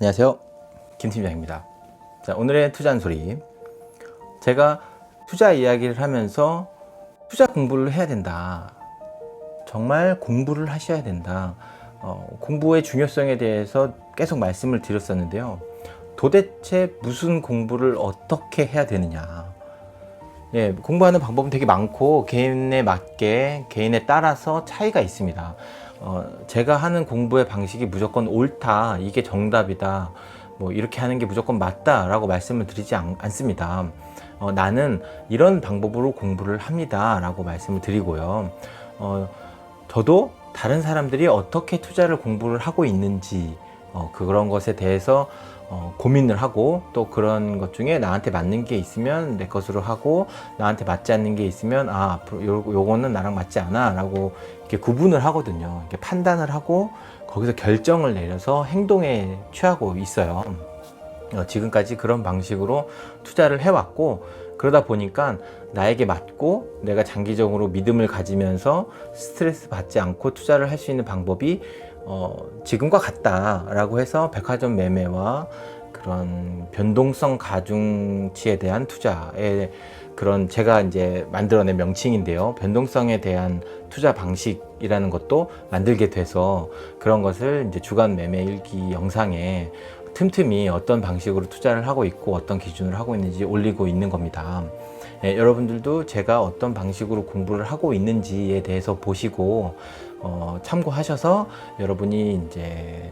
안녕하세요, 김 팀장입니다. 자, 오늘의 투자한 소리. 제가 투자 이야기를 하면서 투자 공부를 해야 된다, 정말 공부를 하셔야 된다, 공부의 중요성에 대해서 계속 말씀을 드렸었는데요. 도대체 무슨 공부를 어떻게 해야 되느냐. 예, 공부하는 방법은 되게 많고 개인에 맞게, 개인에 따라서 차이가 있습니다. 제가 하는 공부의 방식이 무조건 옳다, 이게 정답이다, 뭐 이렇게 하는 게 무조건 맞다 라고 말씀을 드리지 않습니다. 나는 이런 방법으로 공부를 합니다 라고 말씀을 드리고요. 저도 다른 사람들이 어떻게 투자를 공부를 하고 있는지 그런 것에 대해서 고민을 하고, 또 그런 것 중에 나한테 맞는 게 있으면 내 것으로 하고, 나한테 맞지 않는 게 있으면 요거는 나랑 맞지 않아 라고 이렇게 구분을 하거든요. 이렇게 판단을 하고 거기서 결정을 내려서 행동에 취하고 있어요. 지금까지 그런 방식으로 투자를 해왔고, 그러다 보니까 나에게 맞고 내가 장기적으로 믿음을 가지면서 스트레스 받지 않고 투자를 할 수 있는 방법이 지금과 같다라고 해서 백화점 매매와 그런 변동성 가중치에 대한 투자의 그런 제가 이제 만들어낸 명칭인데요. 변동성에 대한 투자 방식이라는 것도 만들게 돼서 그런 것을 이제 주간 매매 일기 영상에 틈틈이 어떤 방식으로 투자를 하고 있고 어떤 기준을 하고 있는지 올리고 있는 겁니다. 여러분들도 제가 어떤 방식으로 공부를 하고 있는지에 대해서 보시고 참고하셔서 여러분이 이제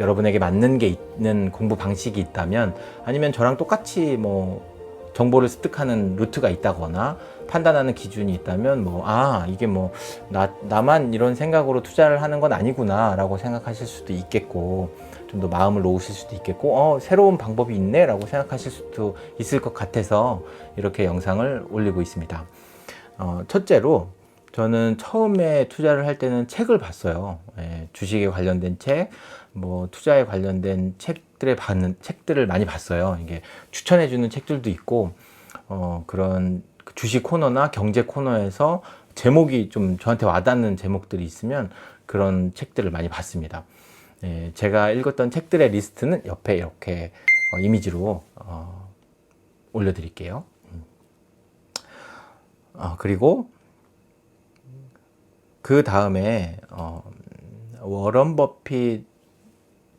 여러분에게 맞는 게 있는 공부 방식이 있다면, 아니면 저랑 똑같이 뭐 정보를 습득하는 루트가 있다거나 판단하는 기준이 있다면 이게 나만 이런 생각으로 투자를 하는 건 아니구나 라고 생각하실 수도 있겠고, 좀 더 마음을 놓으실 수도 있겠고, 새로운 방법이 있네 라고 생각하실 수도 있을 것 같아서 이렇게 영상을 올리고 있습니다. 첫째로, 저는 처음에 투자를 할 때는 책을 봤어요. 주식에 관련된 책, 투자에 관련된 책들을 많이 봤어요. 이게 추천해주는 책들도 있고, 그런 주식 코너나 경제 코너에서 제목이 좀 저한테 와닿는 제목들이 있으면 그런 책들을 많이 봤습니다. 제가 읽었던 책들의 리스트는 옆에 이렇게 이미지로 올려드릴게요. 그리고 그 다음에 워런 버핏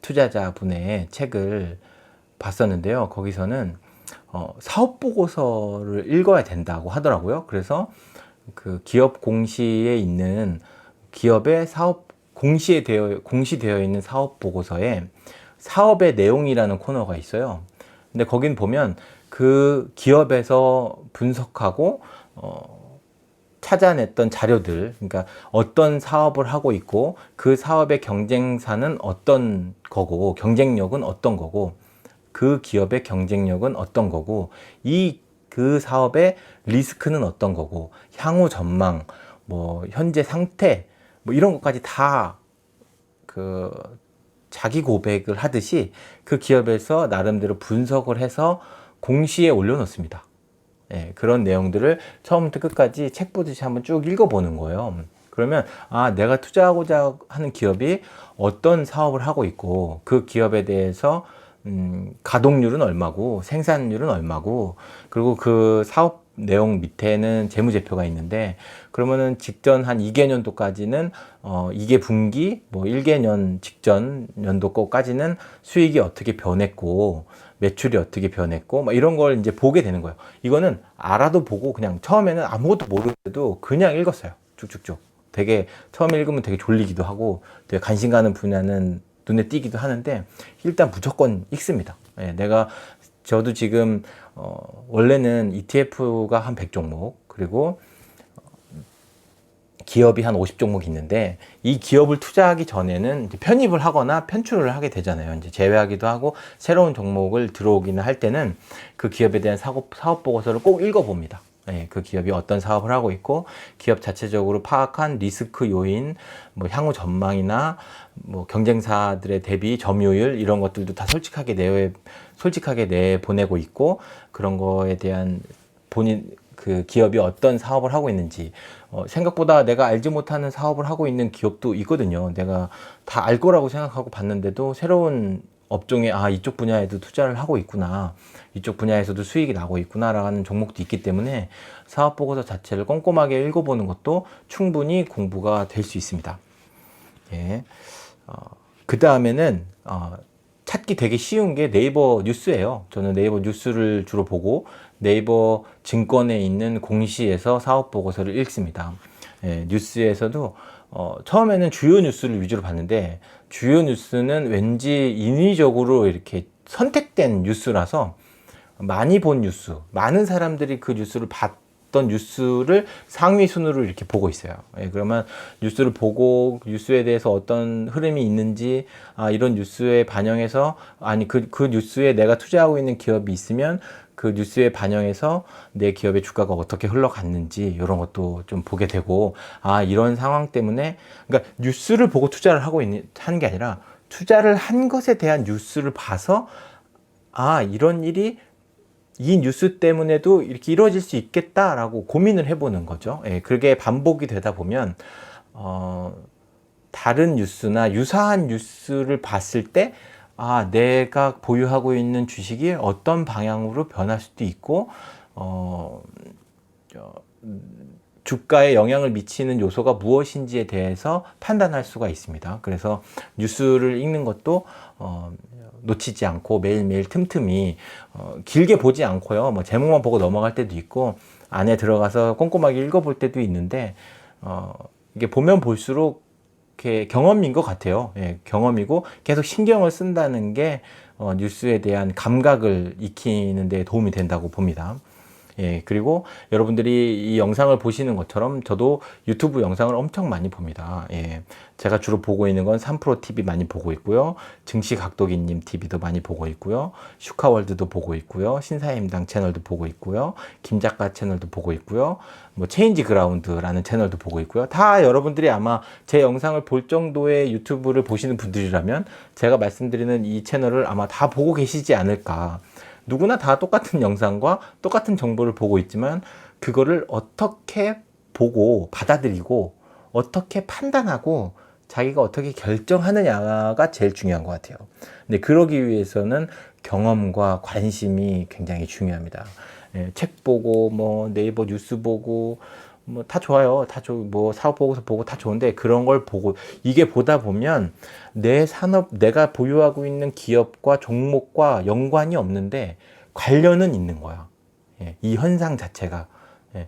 투자자분의 책을 봤었는데요. 거기서는 사업 보고서를 읽어야 된다고 하더라고요. 그래서 그 기업 공시에 있는 기업의 공시되어 있는 사업 보고서에 사업의 내용이라는 코너가 있어요. 근데 거긴 보면 그 기업에서 분석하고 찾아냈던 자료들, 그러니까 어떤 사업을 하고 있고 그 사업의 경쟁사는 어떤 거고, 경쟁력은 어떤 거고, 그 기업의 경쟁력은 어떤 거고, 그 사업의 리스크는 어떤 거고, 향후 전망, 현재 상태, 이런 것까지 다 자기 고백을 하듯이 그 기업에서 나름대로 분석을 해서 공시에 올려놓습니다. 그런 내용들을 처음부터 끝까지 책 보듯이 한번 쭉 읽어보는 거예요. 그러면 내가 투자하고자 하는 기업이 어떤 사업을 하고 있고, 그 기업에 대해서 가동률은 얼마고, 생산률은 얼마고, 그리고 그 사업 내용 밑에는 재무제표가 있는데, 그러면은 직전 한 2개년도까지는 2개 분기, 1개년 직전 연도 거까지는 수익이 어떻게 변했고, 매출이 어떻게 변했고, 이런 걸 이제 보게 되는 거예요. 이거는 알아도 보고 그냥 처음에는 아무것도 모르는데도 그냥 읽었어요. 쭉쭉쭉. 되게 처음에 읽으면 되게 졸리기도 하고 되게 관심 가는 분야는 눈에 띄기도 하는데, 일단 무조건 읽습니다. 저도 지금 원래는 ETF가 한 100종목, 그리고 기업이 한 50종목 있는데, 이 기업을 투자하기 전에는 이제 편입을 하거나 편출을 하게 되잖아요. 이제 제외하기도 하고 새로운 종목을 들어오기는 할 때는 그 기업에 대한 사업 보고서를 꼭 읽어봅니다. 그 기업이 어떤 사업을 하고 있고, 기업 자체적으로 파악한 리스크 요인, 향후 전망이나 경쟁사들의 대비 점유율, 이런 것들도 다 솔직하게 내보내고 있고, 그런 거에 대한 그 기업이 어떤 사업을 하고 있는지, 생각보다 내가 알지 못하는 사업을 하고 있는 기업도 있거든요. 내가 다 알 거라고 생각하고 봤는데도 새로운 업종에 이쪽 분야에도 투자를 하고 있구나, 이쪽 분야에서도 수익이 나고 있구나라는 종목도 있기 때문에 사업 보고서 자체를 꼼꼼하게 읽어보는 것도 충분히 공부가 될 수 있습니다. 예. 그 다음에는 찾기 되게 쉬운 게 네이버 뉴스예요. 저는 네이버 뉴스를 주로 보고 네이버 증권에 있는 공시에서 사업 보고서를 읽습니다. 예, 뉴스에서도 처음에는 주요 뉴스를 위주로 봤는데, 주요 뉴스는 왠지 인위적으로 이렇게 선택된 뉴스라서 많이 본 뉴스, 많은 사람들이 그 뉴스를 봤던 뉴스를 상위 순으로 이렇게 보고 있어요. 예, 그러면 뉴스를 보고 뉴스에 대해서 어떤 흐름이 있는지, 이런 뉴스에 반영해서, 그 뉴스에 내가 투자하고 있는 기업이 있으면 그 뉴스에 반영해서 내 기업의 주가가 어떻게 흘러갔는지 이런 것도 좀 보게 되고, 이런 상황 때문에, 그러니까 뉴스를 보고 투자를 하는 게 아니라 투자를 한 것에 대한 뉴스를 봐서 이런 일이 이 뉴스 때문에도 이렇게 이루어질 수 있겠다라고 고민을 해보는 거죠. 예, 그게 반복이 되다 보면 다른 뉴스나 유사한 뉴스를 봤을 때 내가 보유하고 있는 주식이 어떤 방향으로 변할 수도 있고 주가에 영향을 미치는 요소가 무엇인지에 대해서 판단할 수가 있습니다. 그래서 뉴스를 읽는 것도 놓치지 않고 매일매일 틈틈이 길게 보지 않고요. 뭐 제목만 보고 넘어갈 때도 있고 안에 들어가서 꼼꼼하게 읽어볼 때도 있는데 이게 보면 볼수록 이렇게 경험인 것 같아요. 예, 경험이고 계속 신경을 쓴다는 게 뉴스에 대한 감각을 익히는 데 도움이 된다고 봅니다. 예, 그리고 여러분들이 이 영상을 보시는 것처럼 저도 유튜브 영상을 엄청 많이 봅니다. 예, 제가 주로 보고 있는 건 3프로TV 많이 보고 있고요. 증시각도기님 TV도 많이 보고 있고요. 슈카월드도 보고 있고요. 신사임당 채널도 보고 있고요. 김작가 채널도 보고 있고요. 뭐 체인지그라운드라는 채널도 보고 있고요. 다 여러분들이 아마 제 영상을 볼 정도의 유튜브를 보시는 분들이라면 제가 말씀드리는 이 채널을 아마 다 보고 계시지 않을까. 누구나 다 똑같은 영상과 똑같은 정보를 보고 있지만 그거를 어떻게 보고 받아들이고 어떻게 판단하고 자기가 어떻게 결정하느냐가 제일 중요한 것 같아요. 근데 그러기 위해서는 경험과 관심이 굉장히 중요합니다. 예, 책 보고 뭐 네이버 뉴스 보고 뭐 다 좋아요. 뭐 사업 보고서 보고 다 좋은데 그런 걸 보고 이게 보다 보면 내 산업, 내가 보유하고 있는 기업과 종목과 연관이 없는데 관련은 있는 거야. 예, 이 현상 자체가. 예,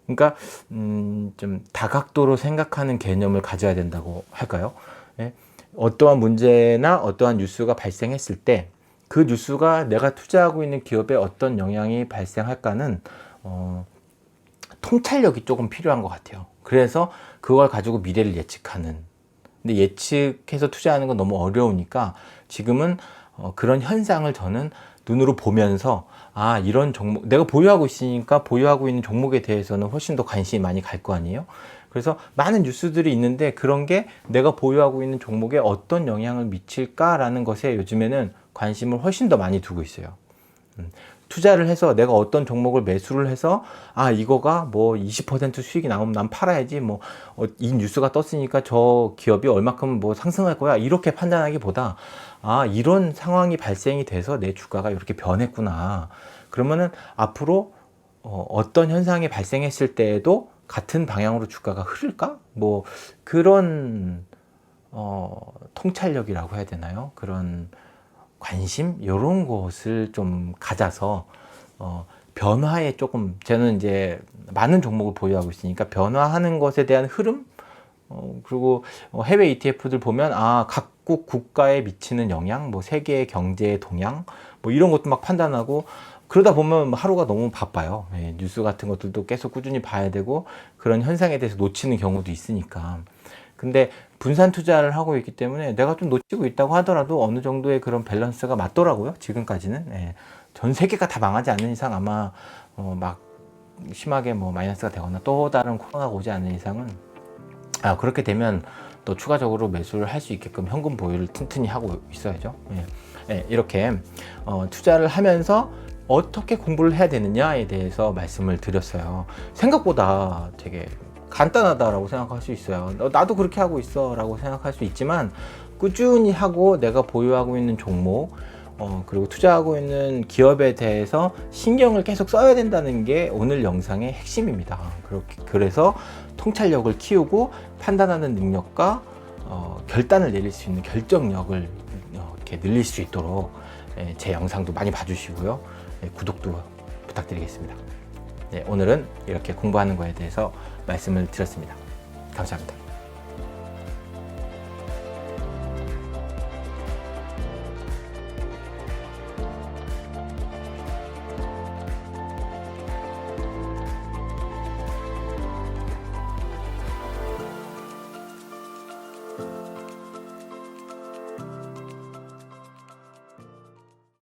그러니까 좀 다각도로 생각하는 개념을 가져야 된다고 할까요? 예, 어떠한 문제나 어떠한 뉴스가 발생했을 때 그 뉴스가 내가 투자하고 있는 기업에 어떤 영향이 발생할까는 통찰력이 조금 필요한 것 같아요. 그래서 그걸 가지고 미래를 예측하는. 근데 예측해서 투자하는 건 너무 어려우니까 지금은 그런 현상을 저는 눈으로 보면서 이런 종목, 내가 보유하고 있으니까 보유하고 있는 종목에 대해서는 훨씬 더 관심이 많이 갈 거 아니에요. 그래서 많은 뉴스들이 있는데 그런 게 내가 보유하고 있는 종목에 어떤 영향을 미칠까라는 것에 요즘에는 관심을 훨씬 더 많이 두고 있어요. 투자를 해서 내가 어떤 종목을 매수를 해서 이거가 뭐 20% 수익이 나오면 난 팔아야지, 뭐 이 뉴스가 떴으니까 저 기업이 얼마큼 뭐 상승할 거야, 이렇게 판단하기보다 이런 상황이 발생이 돼서 내 주가가 이렇게 변했구나, 그러면은 앞으로 어떤 현상이 발생했을 때에도 같은 방향으로 주가가 흐를까, 뭐 그런 통찰력이라고 해야 되나요? 그런 관심, 이런 것을 좀 가져서 변화에 조금, 저는 이제 많은 종목을 보유하고 있으니까 변화하는 것에 대한 흐름, 그리고 해외 ETF들 보면 각국 국가에 미치는 영향, 뭐 세계의 경제의 동향, 뭐 이런 것도 막 판단하고, 그러다 보면 하루가 너무 바빠요. 예, 뉴스 같은 것들도 계속 꾸준히 봐야 되고 그런 현상에 대해서 놓치는 경우도 있으니까. 근데 분산 투자를 하고 있기 때문에 내가 좀 놓치고 있다고 하더라도 어느 정도의 그런 밸런스가 맞더라고요. 지금까지는. 예. 전 세계가 다 망하지 않는 이상 아마 막 심하게 뭐 마이너스가 되거나 또 다른 코로나가 오지 않는 이상은 그렇게 되면 또 추가적으로 매수를 할 수 있게끔 현금 보유를 튼튼히 하고 있어야죠. 예. 예, 이렇게 투자를 하면서 어떻게 공부를 해야 되느냐에 대해서 말씀을 드렸어요. 생각보다 되게 간단하다라고 생각할 수 있어요. 나도 그렇게 하고 있어 라고 생각할 수 있지만 꾸준히 하고 내가 보유하고 있는 종목 그리고 투자하고 있는 기업에 대해서 신경을 계속 써야 된다는 게 오늘 영상의 핵심입니다. 그래서 통찰력을 키우고 판단하는 능력과 결단을 내릴 수 있는 결정력을 이렇게 늘릴 수 있도록 제 영상도 많이 봐주시고요. 구독도 부탁드리겠습니다. 네, 오늘은 이렇게 공부하는 거에 대해서 말씀을 드렸습니다. 감사합니다.